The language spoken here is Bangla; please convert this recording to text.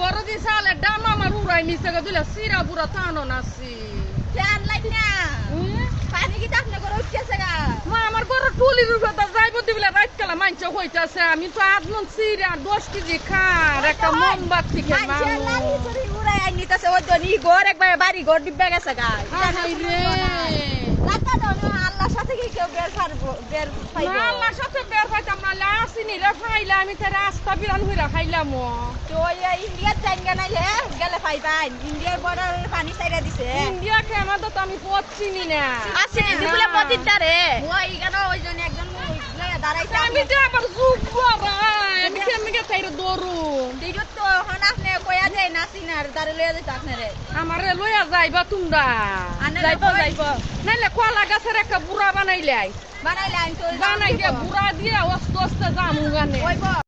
গরদি সালে ডাম আমার উড়াই নিছে দিলে সিরা পুরা টানো নাসি ফ্যান লাইট না পানি কি আপনি করে উঠতেছে গা মা আমার গরু টুলির উপরে তো যাইব দিবলে রাত কালা মাইনছে হইতাছে আমি তো আদমন সিরা 10 কেজি খার একটা মোমবাতি কে মানছে লালি করে উড়াই নিতেছে ওই জন্য ঘর একবার বাড়ি ঘর ডিব্বা গেছে গা হাই রে লাগা দাও না আল্লাহর সাথে কি কেউ বের পাইবো না আল্লাহর সাথে বের পাইতাম না লাসিনি রে ফাইলা আমি তো রাস্তা বিরান হইরা খাইলাম তো ইন্ডিয়ার জায়গা নাইলে গেলে পাইবাই ইন্ডিয়ার বর্ডারের পানি ছাইরা দিছে ইন্ডিয়া কে আমাদের তো আমি পড়ছিনি না আসেনি দিগুলা পতিদারে ওই কেন ওই জন্য একজন দাঁড়াইছে আমি তো আবার যুগ বাবা আমি কেমনে চাইরে দৌড়ু দিজত তো হন আপনি কইয়া যায় নাসিনার দাঁড়ে লইয়া যাইতো আপনারে আমারে লইয়া যাইবা তোমরা যাইবো নাইলে কলা গাছের একটা বুড়া বানাইলাই বানাইলে আইন তো বানাই দিয়ে বুড়া দিয়ে অস্ত অস্ত জামু গানে ওইব